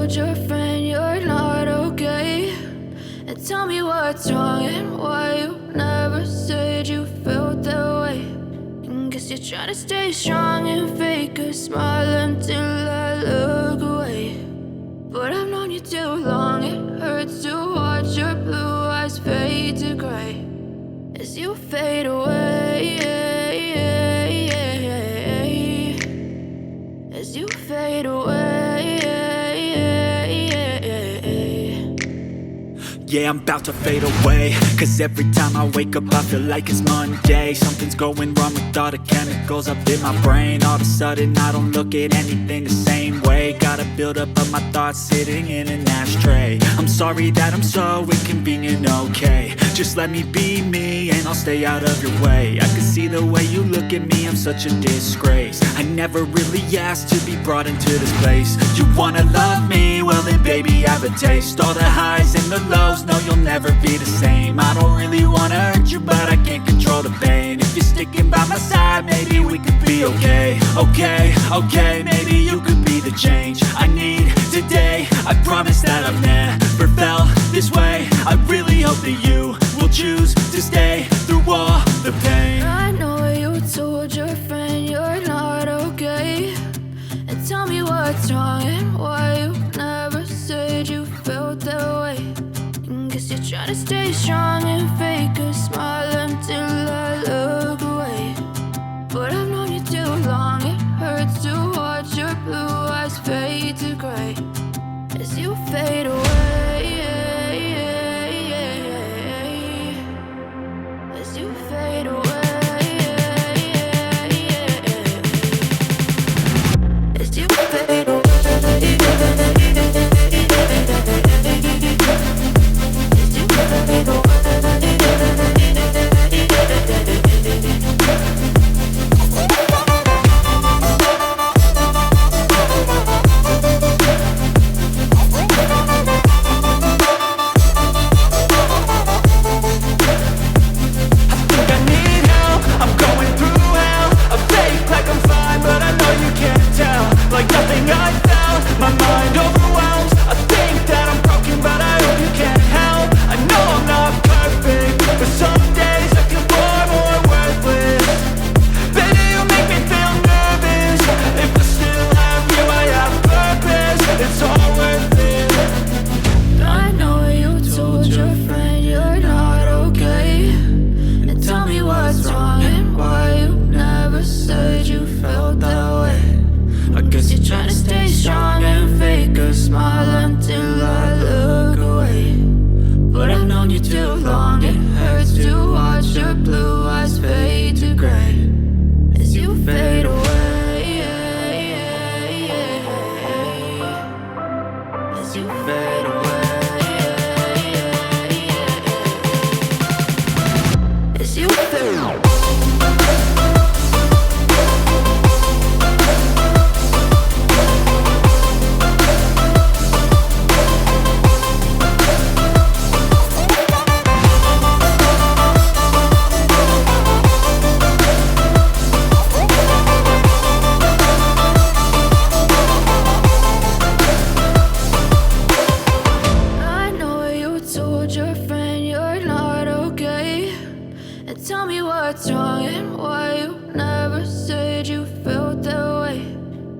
told your friend you're not okay? And tell me what's wrong and why you never said you felt that way. And guess you're trying to stay strong and fake a smile until I look away. But I've known you too long, it hurts to watch your blue eyes fade to gray as you fade away, as you fade away. Yeah, I'm about to fade away, cause every time I wake up I feel like it's Monday. Something's going wrong with all the chemicals up in my brain. All of a sudden I don't look at anything the same way. Got a buildup of my thoughts sitting in an ashtray. I'm sorry that I'm so inconvenient, okay? Just let me be me and I'll stay out of your way. I can see the way you look at me, I'm such a disgrace. I never really asked to be brought into this place. You wanna love me? Well then baby, have a taste. All the highs and the lows, no, you'll never be the same. I don't really wanna hurt you, but I can't control the pain. If you're sticking by my side, maybe we could be okay. Okay, maybe you could be the change I need today. I promise that I've never felt this way. I really hope that you will choose to stay through all the pain. I know you told your friend you're not okay. And tell me what's wrong and why you never said you felt that way. And guess you're trying to stay strong and fake a smile until I look away. But I've known you too long, it hurts to watch your blue eyes fade to gray as you fade away, as you fade away. As you fade away. Tell me what's wrong and why you never said you felt that way.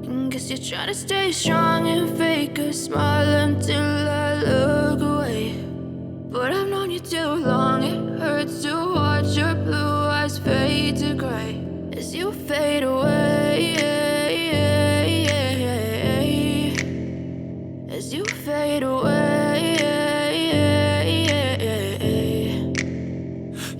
And guess you're trying to stay strong and fake a smile until I look away. But I've known you too long, it hurts to watch your blue eyes fade to gray as you fade away, as you fade away.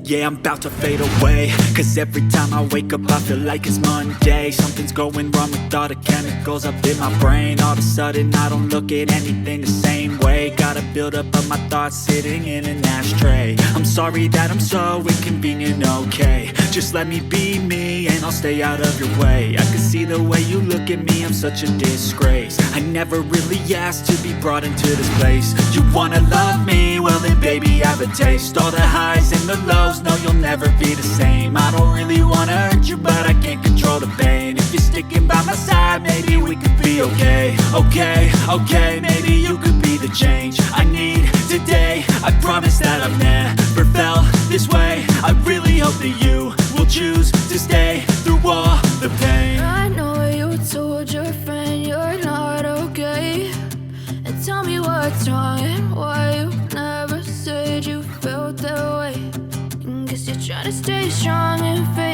Yeah, I'm about to fade away, cause every time I wake up I feel like it's Monday. Something's going wrong with all the chemicals up in my brain. All of a sudden I don't look at anything the same way. Got a buildup of my thoughts sitting in an ashtray. I'm sorry that I'm so inconvenient, okay? Just let me be me and I'll stay out of your way. I can see the way you look at me, I'm such a disgrace. I never really asked to be brought into this place. You wanna love me? Well then baby, have a taste. All the highs and the lows, no you'll never be the same. I don't really wanna hurt you, but I can't control the pain. If you're sticking by my side, maybe we could be okay. Okay, maybe you could be the change I need today. I promise that I've never felt this way. I really hope that you will choose to stay through all the pain. I know you told your friend you're not okay, and tell me what's wrong and why you never said you felt that way. And guess you're trying to stay strong and fake